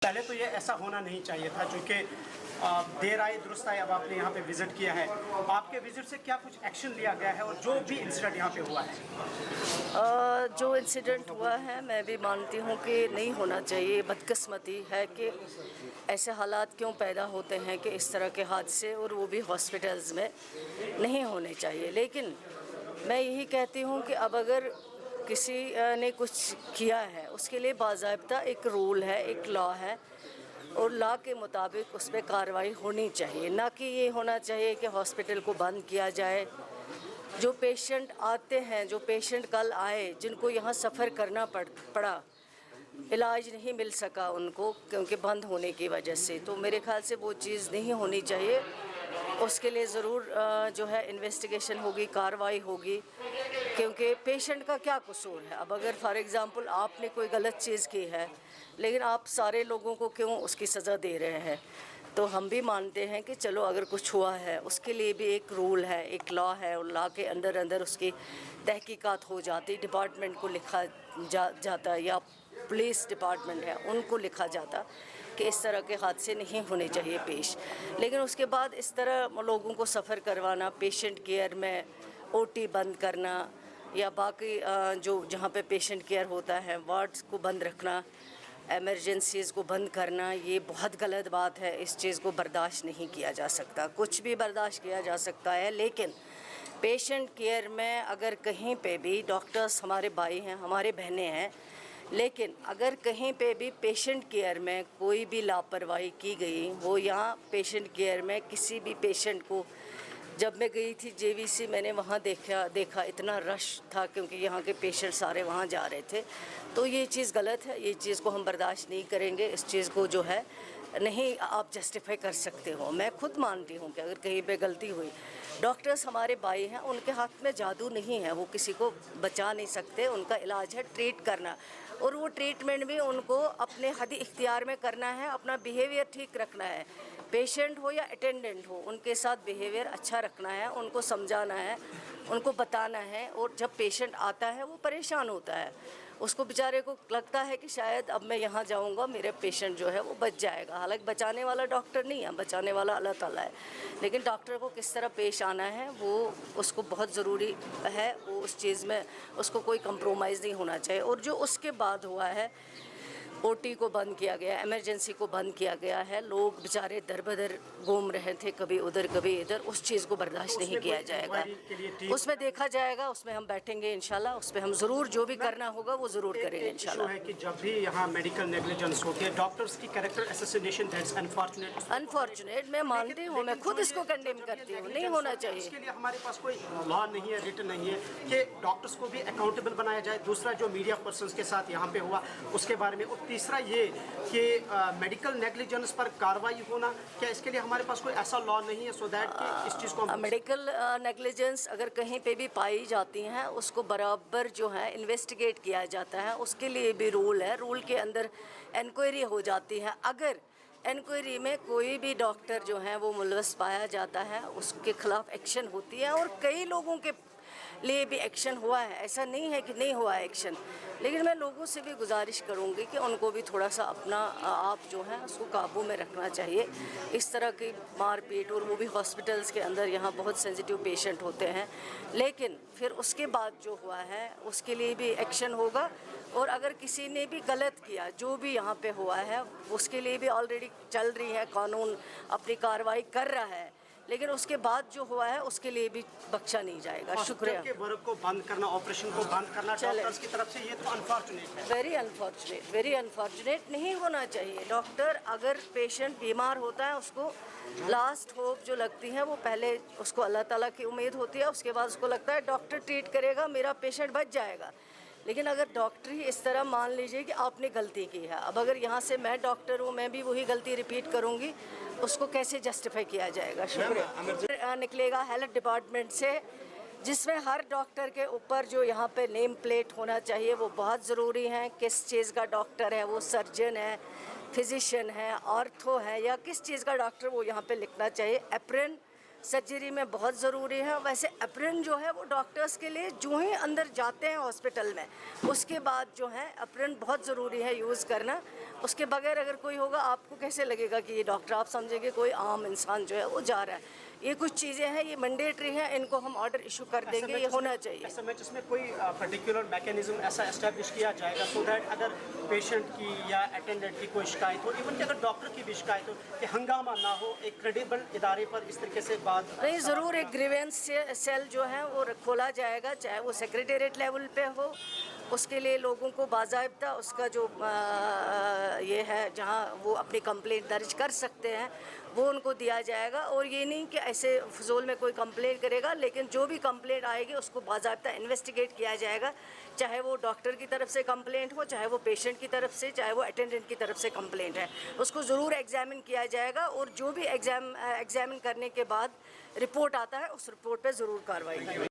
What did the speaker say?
पहले तो ये ऐसा होना नहीं चाहिए था, क्योंकि देर आए दुरुस्त आए। अब आपने यहाँ पे विज़िट किया है, आपके विज़िट से क्या कुछ एक्शन लिया गया है, और जो भी इंसिडेंट यहाँ पे हुआ है? जो इंसिडेंट हुआ है मैं भी मानती हूँ कि नहीं होना चाहिए। बदकिस्मती है कि ऐसे हालात क्यों पैदा होते हैं कि इस तरह के हादसे, और वो भी हॉस्पिटल्स में, नहीं होने चाहिए। लेकिन मैं यही कहती हूँ कि अब अगर किसी ने कुछ किया है, उसके लिए बाज़ाब्ता एक रूल है, एक लॉ है, और लॉ के मुताबिक उस पर कार्रवाई होनी चाहिए। ना कि ये होना चाहिए कि हॉस्पिटल को बंद किया जाए। जो पेशेंट आते हैं, जो पेशेंट कल आए, जिनको यहाँ सफ़र करना पड़ा, इलाज नहीं मिल सका उनको क्योंकि बंद होने की वजह से, तो मेरे ख़्याल से वो चीज़ नहीं होनी चाहिए। उसके लिए ज़रूर जो है इन्वेस्टिगेशन होगी, कार्रवाई होगी, क्योंकि पेशेंट का क्या कसूर है। अब अगर फॉर एग्ज़ाम्पल आपने कोई गलत चीज़ की है, लेकिन आप सारे लोगों को क्यों उसकी सज़ा दे रहे हैं? तो हम भी मानते हैं कि चलो अगर कुछ हुआ है उसके लिए भी एक रूल है, एक लॉ है, और लॉ के अंदर अंदर उसकी तहकीकात हो जाती, डिपार्टमेंट को लिखा जाता, या पुलिस डिपार्टमेंट है उनको लिखा जाता कि इस तरह के हादसे नहीं होने चाहिए पेश। लेकिन उसके बाद इस तरह लोगों को सफ़र करवाना, पेशेंट केयर में ओटी बंद करना, या बाकी जो जहाँ पे पेशेंट केयर होता है वार्ड्स को बंद रखना, एमरजेंसीज़ को बंद करना, ये बहुत गलत बात है। इस चीज़ को बर्दाश्त नहीं किया जा सकता। कुछ भी बर्दाश्त किया जा सकता है, लेकिन पेशेंट केयर में अगर कहीं पे भी, डॉक्टर्स हमारे भाई हैं, हमारे बहनें हैं, लेकिन अगर कहीं पे भी पेशेंट केयर में कोई भी लापरवाही की गई हो, या पेशेंट केयर में किसी भी पेशेंट को, जब मैं गई थी जेवीसी, मैंने वहाँ देखा इतना रश था, क्योंकि यहाँ के पेशेंट सारे वहाँ जा रहे थे। तो ये चीज़ गलत है, ये चीज़ को हम बर्दाश्त नहीं करेंगे। इस चीज़ को जो है नहीं आप जस्टिफाई कर सकते हो। मैं खुद मानती हूँ कि अगर कहीं पे गलती हुई, डॉक्टर्स हमारे भाई हैं, उनके हाथ में जादू नहीं है, वो किसी को बचा नहीं सकते। उनका इलाज है ट्रीट करना, और वो ट्रीटमेंट भी उनको अपने हद इख्तियार में करना है, अपना बिहेवियर ठीक रखना है। पेशेंट हो या अटेंडेंट हो, उनके साथ बिहेवियर अच्छा रखना है, उनको समझाना है, उनको बताना है। और जब पेशेंट आता है वो परेशान होता है, उसको बेचारे को लगता है कि शायद अब मैं यहाँ जाऊँगा मेरे पेशेंट जो है वो बच जाएगा। हालांकि बचाने वाला डॉक्टर नहीं है, बचाने वाला अल्लाह ताला है। लेकिन डॉक्टर को किस तरह पेश आना है वो उसको बहुत ज़रूरी है। वो उस चीज़ में उसको कोई कंप्रोमाइज़ नहीं होना चाहिए। और जो उसके बाद हुआ है, ओटी को बंद किया गया, एमरजेंसी को बंद किया गया है, लोग बेचारे दर बदर घूम रहे थे, कभी उधर कभी इधर, उस चीज़ को बर्दाश्त नहीं किया जाएगा। उसमें देखा जाएगा, उसमें हम बैठेंगे इंशाल्लाह, उस पर हम ज़रूर जो भी करना होगा वो ज़रूर करेंगे इंशाल्लाह। है कि जब भी यहाँ मेडिकल नेग्लिजेंस होती है, डॉक्टर्स की कैरेक्टर असैसिनेशन, दैट्स अनफॉर्चुनेट मैं मानती हूँ, मैं खुद इसको कंडेम करती हूँ, नहीं होना चाहिए। इसके लिए हमारे पास कोई लॉ नहीं है, रिटन नहीं है कि डॉक्टर्स को भी अकाउंटेबल बनाया जाए। दूसरा जो मीडिया पर्सन्स के साथ यहाँ पे हुआ उसके बारे में, और तीसरा ये कि मेडिकल नेग्लिजेंस पर कार्रवाई होना, क्या इसके लिए हमारे पास कोई ऐसा लॉ नहीं है, सो दैट कि इस चीज़ को मेडिकल नेग्लिजेंस अगर कहीं पे भी पाई जाती हैं, उसको बराबर जो है इन्वेस्टिगेट किया जाता है। उसके लिए भी रूल है, रूल के अंदर इंक्वायरी हो जाती है। अगर इंक्वायरी में कोई भी डॉक्टर जो है वो मुलवस पाया जाता है, उसके खिलाफ एक्शन होती है, और कई लोगों के लिए भी एक्शन हुआ है, ऐसा नहीं है कि नहीं हुआ है एक्शन। लेकिन मैं लोगों से भी गुजारिश करूंगी कि उनको भी थोड़ा सा अपना आप जो है उसको काबू में रखना चाहिए। इस तरह की मारपीट, और वो भी हॉस्पिटल्स के अंदर, यहाँ बहुत सेंसिटिव पेशेंट होते हैं। लेकिन फिर उसके बाद जो हुआ है उसके लिए भी एक्शन होगा, और अगर किसी ने भी गलत किया, जो भी यहाँ पे हुआ है, उसके लिए भी ऑलरेडी चल रही है, कानून अपनी कार्रवाई कर रहा है। लेकिन उसके बाद जो हुआ है उसके लिए भी बख्शा नहीं जाएगा। शुक्रिया। के वर्क को बंद करना, ऑपरेशन को बंद करना डॉक्टर्स की तरफ से, ये तो अनफॉर्चुनेट है, वेरी अनफॉर्चुनेट। नहीं होना चाहिए। डॉक्टर अगर पेशेंट बीमार होता है, उसको लास्ट होप जो लगती है वो पहले उसको अल्लाह ताला की उम्मीद होती है, उसके बाद उसको लगता है डॉक्टर ट्रीट करेगा, मेरा पेशेंट बच जाएगा। लेकिन अगर डॉक्टर ही इस तरह मान लीजिए कि आपने गलती की है, अब अगर यहाँ से मैं डॉक्टर हूँ, मैं भी वही गलती रिपीट करूँगी, उसको कैसे जस्टिफाई किया जाएगा? शुक्रिया। निकलेगा हेल्थ डिपार्टमेंट से, जिसमें हर डॉक्टर के ऊपर जो यहाँ पे नेम प्लेट होना चाहिए वो बहुत ज़रूरी है। किस चीज़ का डॉक्टर है, वो सर्जन है, फिजिशियन है, ऑर्थो है, या किस चीज़ का डॉक्टर, वो यहाँ पे लिखना चाहिए। एप्रन सर्जरी में बहुत ज़रूरी है। वैसे एप्रन जो है वो डॉक्टर्स के लिए जो ही अंदर जाते हैं हॉस्पिटल में उसके बाद जो है एप्रन बहुत ज़रूरी है यूज़ करना। उसके बगैर अगर कोई होगा आपको कैसे लगेगा कि ये डॉक्टर, आप समझेंगे कोई आम इंसान जो है वो जा रहा है। ये कुछ चीज़ें हैं, ये मैंडेटरी हैं, इनको हम ऑर्डर इशू कर देंगे, ये होना चाहिए। एसएमएच में कोई पर्टिकुलर मैकेनिज्म ऐसा एस्टैब्लिश किया जाएगा सो दैट अगर पेशेंट की या अटेंडेंट की कोई शिकायत हो, इवन कि अगर डॉक्टर की भी शिकायत हो, कि हंगामा ना हो, एक क्रेडिबल इदारे पर इस तरीके से बात नहीं, ज़रूर एक ग्रीवेंस सेल जो है वो खोला जाएगा, चाहे वो सेक्रेटेरिएट लेवल पे हो। उसके लिए लोगों को बाज़ाब्ता उसका जो ये है जहाँ वो अपनी कंप्लेंट दर्ज कर सकते हैं वो उनको दिया जाएगा। और ये नहीं कि ऐसे फजूल में कोई कंप्लेंट करेगा, लेकिन जो भी कंप्लेंट आएगी उसको बाज़ाब्ता इन्वेस्टिगेट किया जाएगा, चाहे वो डॉक्टर की तरफ से कंप्लेंट हो, चाहे वो पेशेंट की तरफ से, चाहे वो अटेंडेंट की तरफ से कंप्लेंट है, उसको ज़रूर एग्जामिन किया जाएगा। और जो भी एग्जामिन करने के बाद रिपोर्ट आता है उस रिपोर्ट पे ज़रूर कार्रवाई की